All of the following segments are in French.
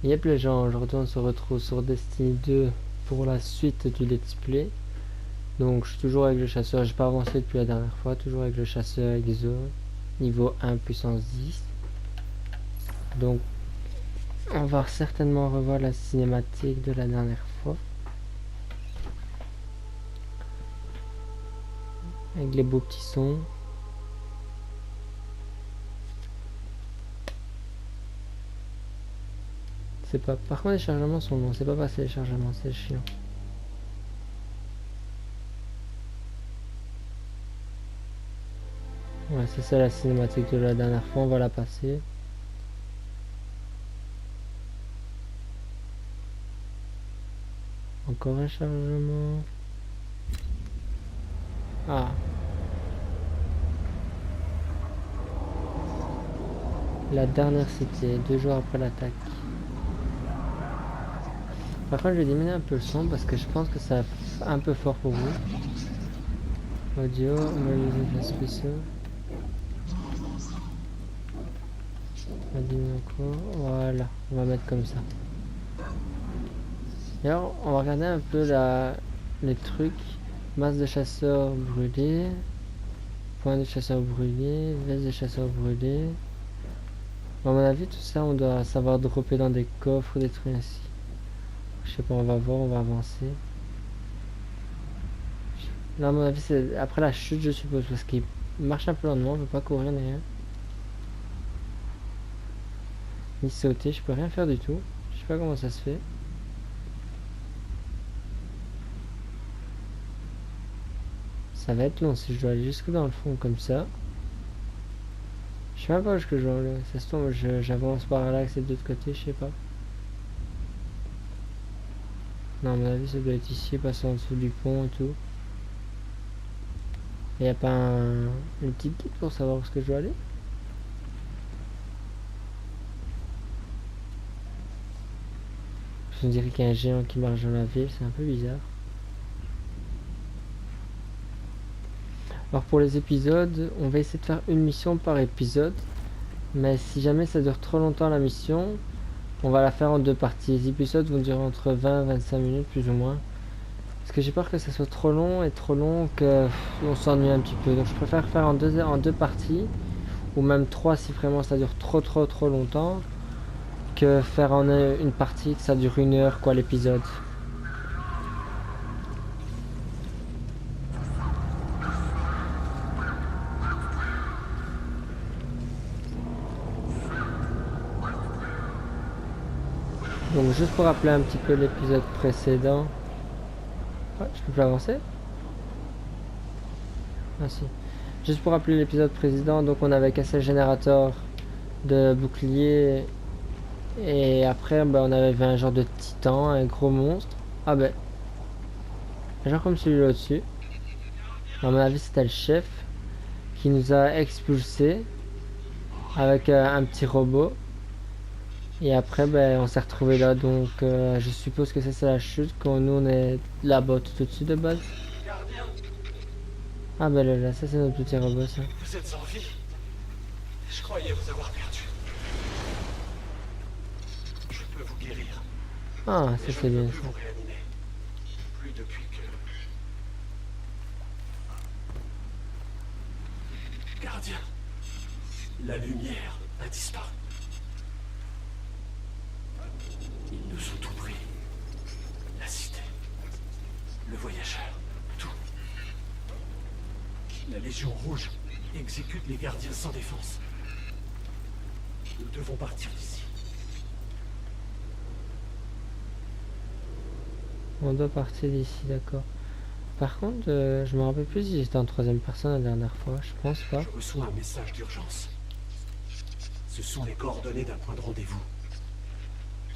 Yep les gens, aujourd'hui on se retrouve sur Destiny 2 pour la suite du let's play. Donc je suis toujours avec le chasseur, j'ai pas avancé depuis la dernière fois, toujours avec le chasseur Exo, niveau 1 puissance 10. Donc on va certainement revoir la cinématique de la dernière fois. Avec les beaux petits sons. C'est pas. Par contre les chargements sont longs, c'est pas passé les chargements, c'est chiant. Ouais, c'est ça la cinématique de la dernière fois, on va la passer. Encore un chargement. Ah. La dernière cité, 2 jours après l'attaque. Par contre, je vais diminuer un peu le son parce que je pense que c'est un peu fort pour vous. Audio, music spécial. On va diminuer encore. Voilà, on va mettre comme ça. D'ailleurs, on va regarder un peu les trucs. Masse de chasseurs brûlés. Point de chasseurs brûlés. Veste de chasseurs brûlés. À mon avis, tout ça, on doit savoir dropper dans des coffres ou des trucs ainsi. Je sais pas, on va voir, on va avancer. Là, à mon avis, c'est après la chute, je suppose, parce qu'il marche un peu lentement, on peut pas courir ni rien. Ni sauter, je peux rien faire du tout. Je sais pas comment ça se fait. Ça va être long si je dois aller jusque dans le fond comme ça. Je sais même pas où je dois aller. Ça se tombe, j'avance par là, c'est de l'autre côté, je sais pas. Non, à mon avis, ça doit être ici, passer en dessous du pont et tout. Il y a pas une petite guide pour savoir où est-ce que je dois aller? Je me dirais qu'il y a un géant qui marche dans la ville, c'est un peu bizarre. Alors pour les épisodes, on va essayer de faire une mission par épisode. Mais si jamais ça dure trop longtemps la mission, on va la faire en 2 parties. Les épisodes vont durer entre 20 et 25 minutes plus ou moins. Parce que j'ai peur que ça soit trop long et trop long que on s'ennuie un petit peu. Donc je préfère faire en deux parties. Ou même 3 si vraiment ça dure trop longtemps. Que faire en une partie que ça dure 1 heure quoi l'épisode. Donc juste pour rappeler un petit peu l'épisode précédent. Ouais, je peux plus avancer? Ah si. Juste pour rappeler l'épisode précédent, donc on avait cassé le générateur de bouclier. Et après on avait un genre de titan, un gros monstre. Ah ben, genre comme celui-là au-dessus. À mon avis c'était le chef qui nous a expulsés avec un petit robot. Et après on s'est retrouvé là, donc je suppose que ça c'est la chute, quand nous on est là-bas tout au-dessus de base. Ah ben là, ça c'est notre petit robot ça. Vous êtes en vie? Je croyais vous avoir perdu. Je peux vous guérir. Ah ça Mais je c'est ne peux bien plus ça. vous réanimer. Plus depuis que... Gardien, la lumière a disparu. Ils nous ont tout pris. La cité, le voyageur, tout. La Légion Rouge exécute les gardiens sans défense. Nous devons partir d'ici. On doit partir d'ici, d'accord. Par contre, je me rappelle plus si j'étais en 3ème personne la dernière fois, je pense pas. Je reçois un message d'urgence. Ce sont les coordonnées d'un point de rendez-vous.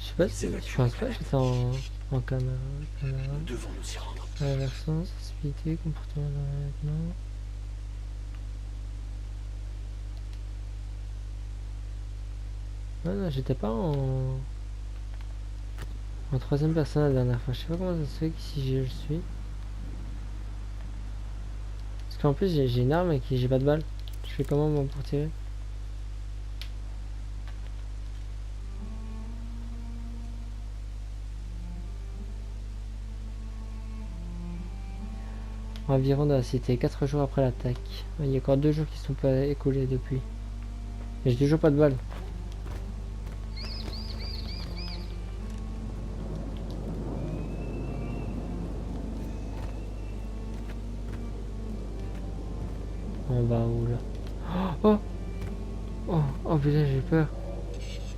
Je sais pas si, je pense pas que j'étais en caméra. Nous devons nous y rendre. Traversant, sensibilité, comportement d'un vêtement. Non, j'étais pas en 3ème personne la dernière fois. Je sais pas comment ça se fait qu'ici je le suis. Parce qu'en plus j'ai une arme et que j'ai pas de balle. Je fais comment moi pour tirer? Environ de la cité, 4 jours après l'attaque. Il y a encore 2 jours qui sont pas écoulés depuis. Et j'ai toujours pas de balles. On va où là? Oh! Oh! Oh putain, j'ai peur.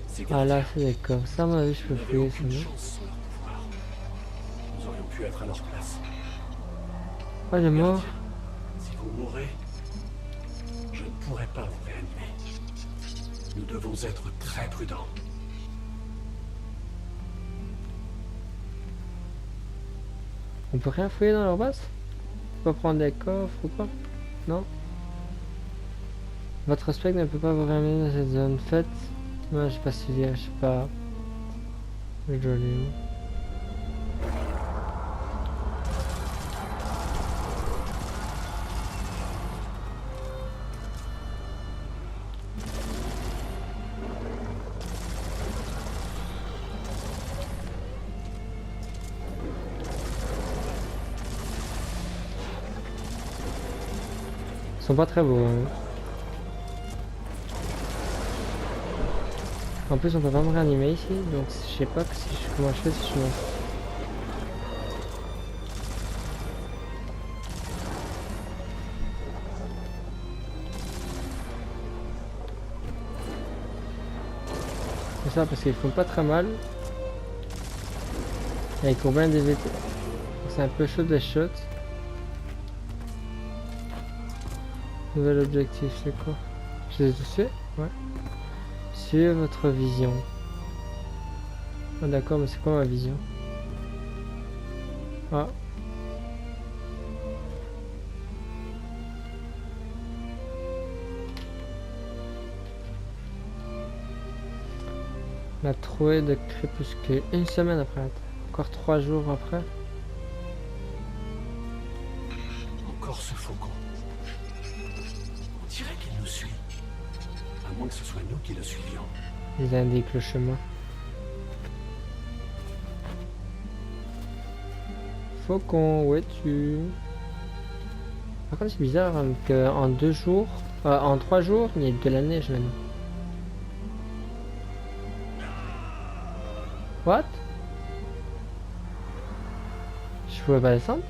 Ces Ah là, gardiens c'est d'accord. Ça, à mon avis, je peux n'avaient fouiller, c'est aucune bon. chance sans leur pouvoir. Nous aurions pu être à leur place. Oh, il est mort. Gardien, si vous mourrez, je ne pourrai pas vous réanimer. Nous devons être très prudents. On peut rien fouiller dans leur base? On peut pas prendre des coffres ou quoi? Non? Votre spectre ne peut pas vous ramener dans cette zone. Faites. Moi, j'ai pas suivi, je sais pas. Je dois aller où? Ils sont pas très beaux. Hein. En plus, on peut pas me réanimer ici, donc je sais pas comment je fais si je meurs. C'est ça, parce qu'ils font pas très mal. Et ils courent bien des VT. C'est un peu chaud des shots. Nouvel objectif, c'est quoi? Je les ai tous faits? Ouais. Suivez votre vision. Ah d'accord, mais c'est quoi ma vision? Ah. La trouée de crépuscule. Une semaine après. Encore 3 jours après. Encore ce faucon. On dirait qu'il nous suit. À moins que ce soit nous qui le suivions. Ils indiquent le chemin. Faucon, où es-tu? Par contre, c'est bizarre qu'en 2 jours, en 3 jours, il y ait de la neige maintenant. What? Je pouvais pas descendre?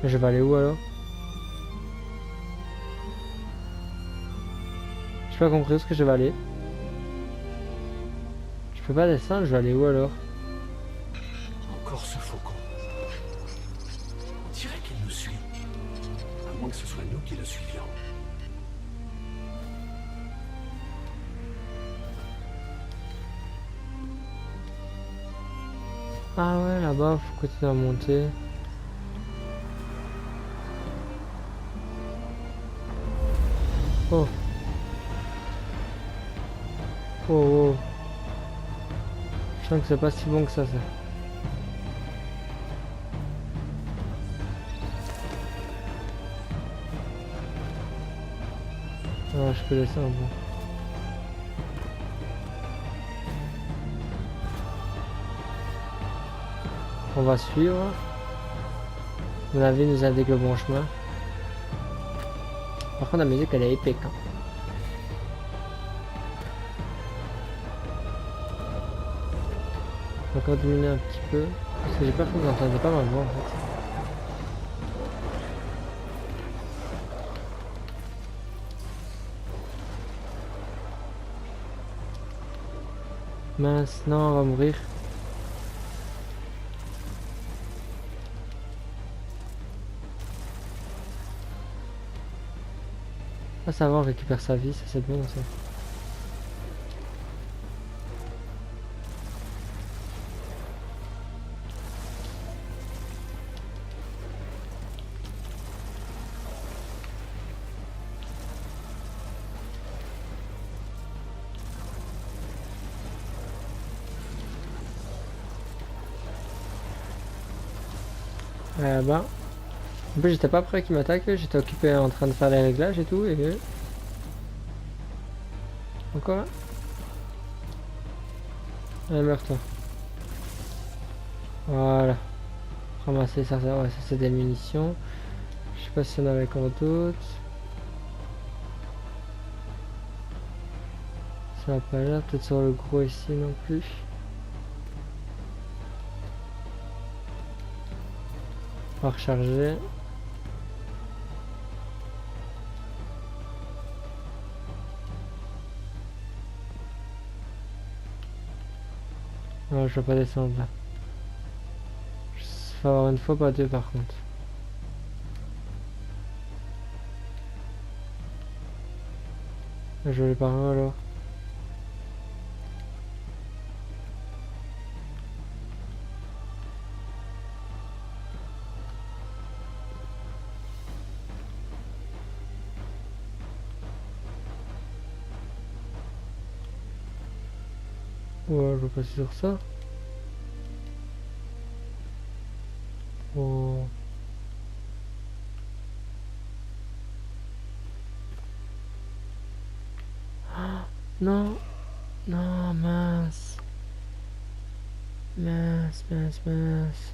Mais je vais aller où alors? J'ai pas compris où est-ce que je vais aller. Je peux pas descendre, je vais aller où alors? Encore ce faucon. On dirait qu'il nous suit. À moins que ce soit nous qui le suivions. Ah ouais, là-bas, faut continuer à monter. Oh. Oh, oh. Je sens que c'est pas si bon que ça. Ah, je peux descendre. Bon. On va suivre. Mon avis nous indique le bon chemin. Par contre, la musique, elle est épique. Hein. On va encore diminuer un petit peu. Parce que j'ai peur que vous n'entendez pas ma voix en fait. Mince, non, on va mourir. Ah, ça va, on récupère sa vie, ça c'est bon ça. Ben, en plus j'étais pas prêt qu'il m'attaque, j'étais occupé en train de faire les réglages et tout, et... Encore un. Allez, meurs-toi. Voilà. ramasser ça, ouais, ça c'est des munitions. Je sais pas si on avait encore d'autres. Ça va pas là, peut-être sur le gros ici non plus. On va recharger. Non, je vais pas descendre là. Il faut avoir une fois, pas deux par contre. Je vais aller par là alors. Ouais, je vais passer sur ça. Oh. Non, non, mince. Mince, mince, mince.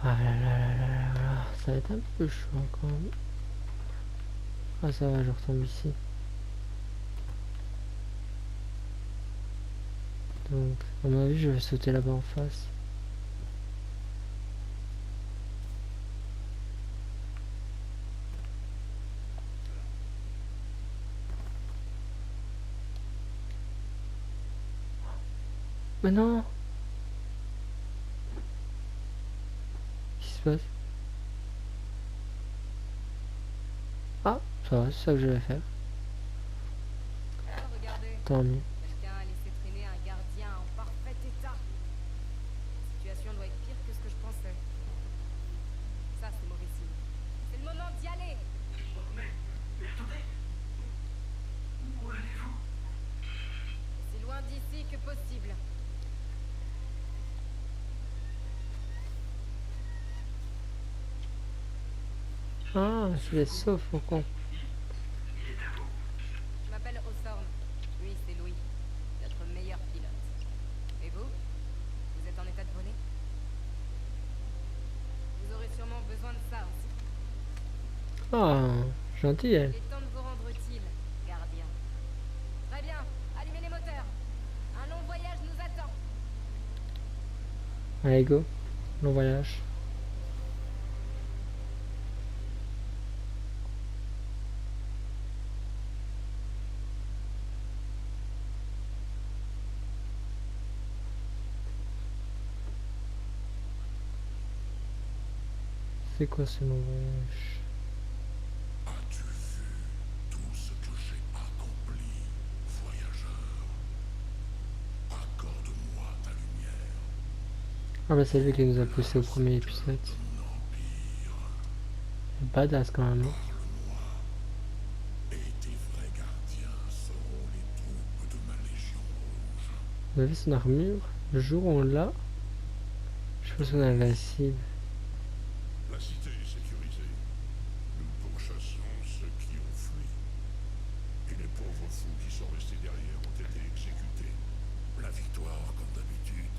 Ah là là là là là là. Ça va être un peu chaud quand même. Ah ça va, je retombe ici. Donc, à mon avis, je vais sauter là-bas en face. Mais non! Qu'est-ce qui se passe? Ah, ça va, c'est ça que je vais faire. Regardez, Tant mieux. quelqu'un a laissé traîner un gardien en parfait état. La situation doit être pire que ce que je pensais. Ça, c'est mauvais signe. C'est le moment d'y aller. Mais attendez. Où allez-vous? C'est loin d'ici que possible. Ah, c'est les sauts, au con. Je m'appelle Osorn. Lui, c'est Louis. Notre meilleur pilote. Et vous? Vous êtes en état de voler? Vous aurez sûrement besoin de ça aussi. Ah, gentil elle. Il est temps de vous rendre utile, gardien. Très bien, allumez les moteurs. Un long voyage nous attend. Allez, go. Long voyage. C'est quoi ce long voyage? As-tu vu tout ce que j'ai accompli, voyageur? Accorde-moi ta lumière. Ah bah c'est lui qui nous a poussé au premier épisode. Badass quand même. Hein. Et tes vrais gardiens seront les troupes de ma Légion Rouge. Vous avez vu son armure? Le jour où on l'a, je pense qu'on a l'invincible. La cité est sécurisée. Nous pourchassons ceux qui ont fui. Et les pauvres fous qui sont restés derrière ont été exécutés. La victoire, comme d'habitude,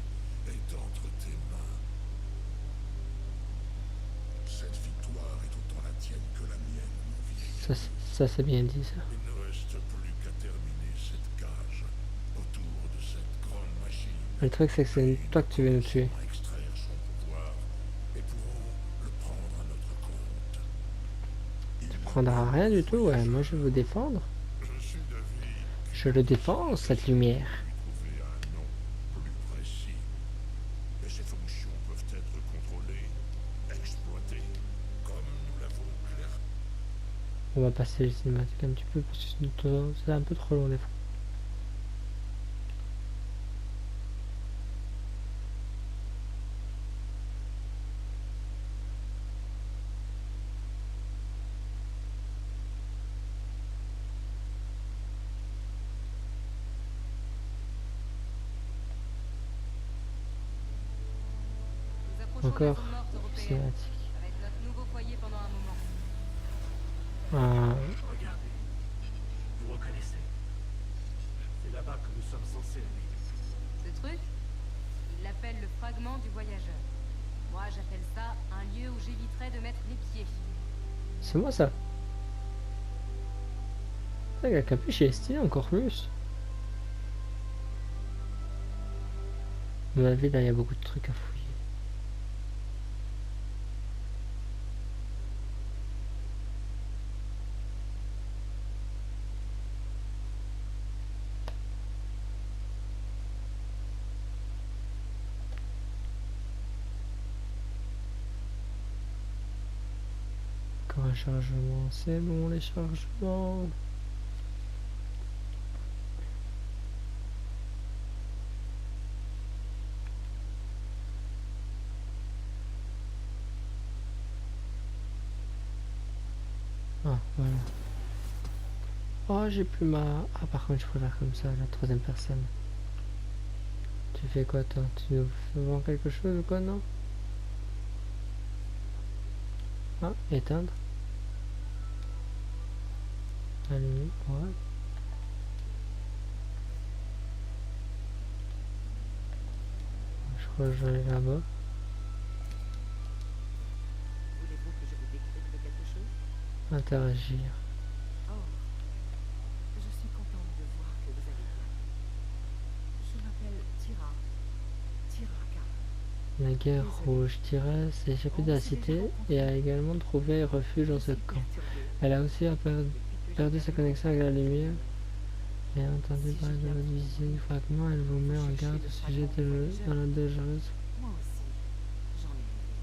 est entre tes mains. Cette victoire est autant la tienne que la mienne, mon vieil. Ça c'est bien dit ça. Il ne reste plus qu'à terminer cette cage autour de cette grande machine. Le truc c'est que c'est toi que tu veux nous tuer. Pour extraire son pouvoir et pourrons le prendre à notre compte. Tu prendras rien du tout, ouais. Moi je vais vous défendre. Je suis d'avis Je le défends, cette lumière. trouver un nom plus précis. Et ces fonctions peuvent être contrôlées, exploitées, comme nous l'avons clairement. On va passer les cinématiques un petit peu parce que c'est un peu trop long des fois. Nous approchons Encore de la zone morte européenne. cinématique. Ça va être notre nouveau foyer pendant un moment. Ah, Regardez, vous reconnaissez? C'est là-bas que nous sommes censés aller. Ce truc? logement du voyageur. Moi, j'appelle ça un lieu où j'éviterais de mettre les pieds. C'est moi ça. La capuche est stylée encore plus. Dans la ville, là, il y a beaucoup de trucs à fouiller. Encore un chargement, c'est bon les chargements. Ah, voilà. Oh, j'ai plus ma... Ah, par contre, je préfère comme ça, la troisième personne. Tu fais quoi, toi? Tu nous vends quelque chose ou quoi, non? Ah, éteindre. Allumer, ouais. Je crois que je vais aller là-bas. Voulez-vous que je vous décrypte quelque chose? Interagir. Oh, je suis contente de voir que vous allez bien. Je m'appelle Tira. Tiraka. La guerre rouge. Tira s'est échappée de la cité et a également trouvé refuge dans ce camp. Elle a aussi perdu sa connexion avec la lumière et a entendu parler de votre visite du fragment. Elle vous met en garde au sujet de la dangereuse. Moi aussi, j'en ai rêvé.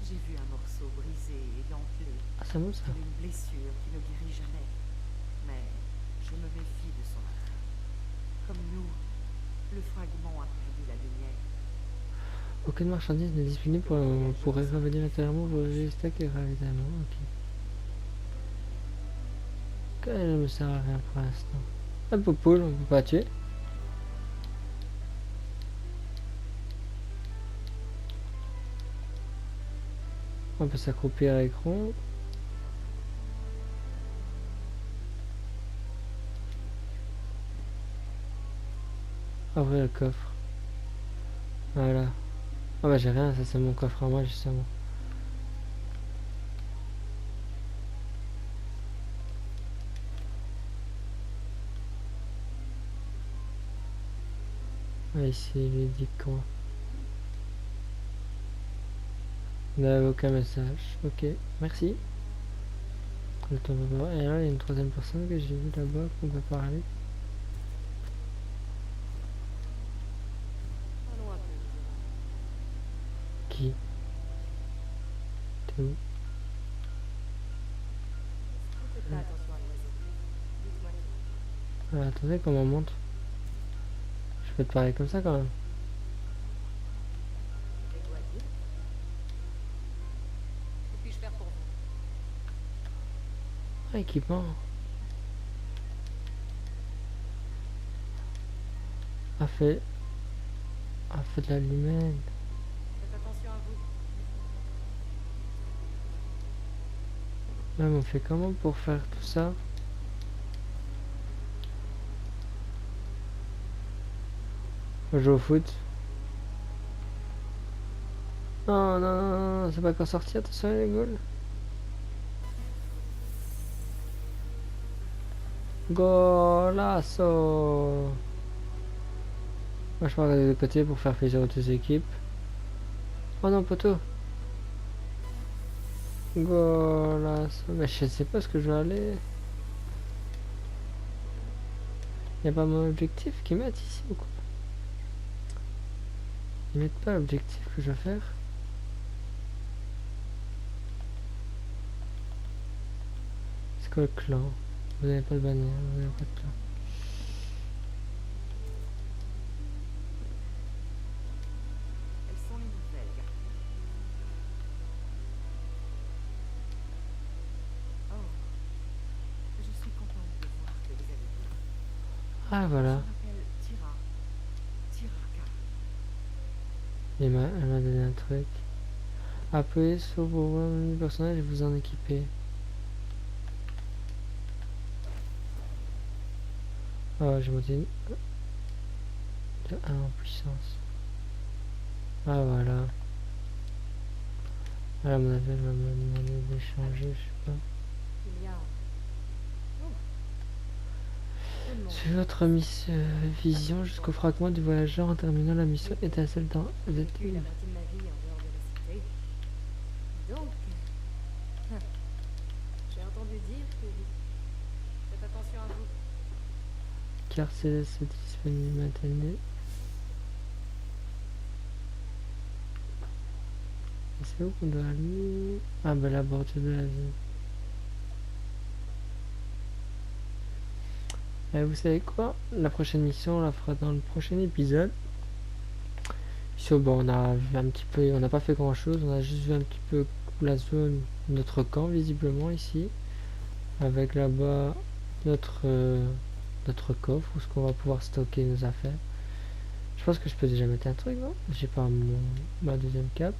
J'ai vu un morceau brisé et dentelé, Ah, c'est bon ça. comme une blessure qui ne guérit jamais. Mais je me méfie de son attrait. Comme nous, le fragment a perdu la lumière. Aucune marchandise n'est disponible pour revenir intérieurement vos stocks et ravitaillement. Ok. Elle ne me sert à rien pour l'instant. Un poupoule, on peut pas tuer. On peut s'accroupir à l'écran. Ouvrir le coffre. Voilà. Ah bah j'ai rien, ça c'est mon coffre à moi justement. Ah, ici il lui dit quoi? On n'avait aucun message. Ok, merci. Le temps de voir. Et là il y a une troisième personne que j'ai vue là-bas qu'on peut parler. Allons un peu. Qui? T'es où? Faites pas attention à l'oiseau. Dites-moi tout. Ah, attendez comment on monte. Je peux te parler comme ça quand même. Les doigts dits. Que puis-je faire pour vous? Ah, équipement. A fait de l'allumette. Faites attention à vous. Même on fait comment pour faire tout ça? On joue au foot. Non, non, non, non, c'est pas encore sorti, attention les goals. Golasso. Moi je pars de côté pour faire plaisir aux deux équipes. Oh non, poteau. Golasso. Mais je sais pas ce que je vais aller. Y'a pas mon objectif qu'ils mettent ici ou quoi? Ils mettent pas l'objectif que je vais faire. C'est quoi le clan? Vous n'avez pas de bannière, vous n'avez pas de clan. Elles sont les nouvelles, gardées. Oh, je suis contente de voir que vous allez bien. Ah Je voilà, m'appelle Tira. Tiraka. elle m'a donné un truc. Appuyez sur vos menus personnages et vous en équipez. Oh, j'ai monté de 1 en puissance. Ah voilà. Voilà, mon appel va me demander d'échanger, je sais pas. Il y a... Oh. Tout le monde. Suivez votre mission, vision jusqu'au fragment du voyageur en terminant la mission étincelle dans J'ai les vécu la moitié de ma vie en dehors de la cité. Donc... j'ai entendu dire que... Faites attention à vous. car c'est disponible maintenant. C'est où qu'on doit aller? Ah bah la bordure de la ville. Et vous savez quoi? La prochaine mission on la fera dans le prochain épisode. So, bon, on a vu un petit peu, on n'a pas fait grand chose, on a juste vu un petit peu la zone, notre camp visiblement ici. Avec là-bas notre coffre où ce qu'on va pouvoir stocker nos affaires. Je pense que je peux déjà mettre un truc, non? J'ai pas ma deuxième cape.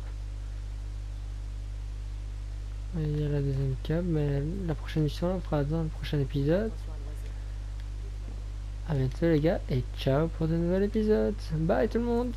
Il y a la deuxième cape, mais la prochaine mission on fera dans le prochain épisode. Attention à l'oiseau. A bientôt les gars et ciao pour de nouveaux épisodes. Bye tout le monde.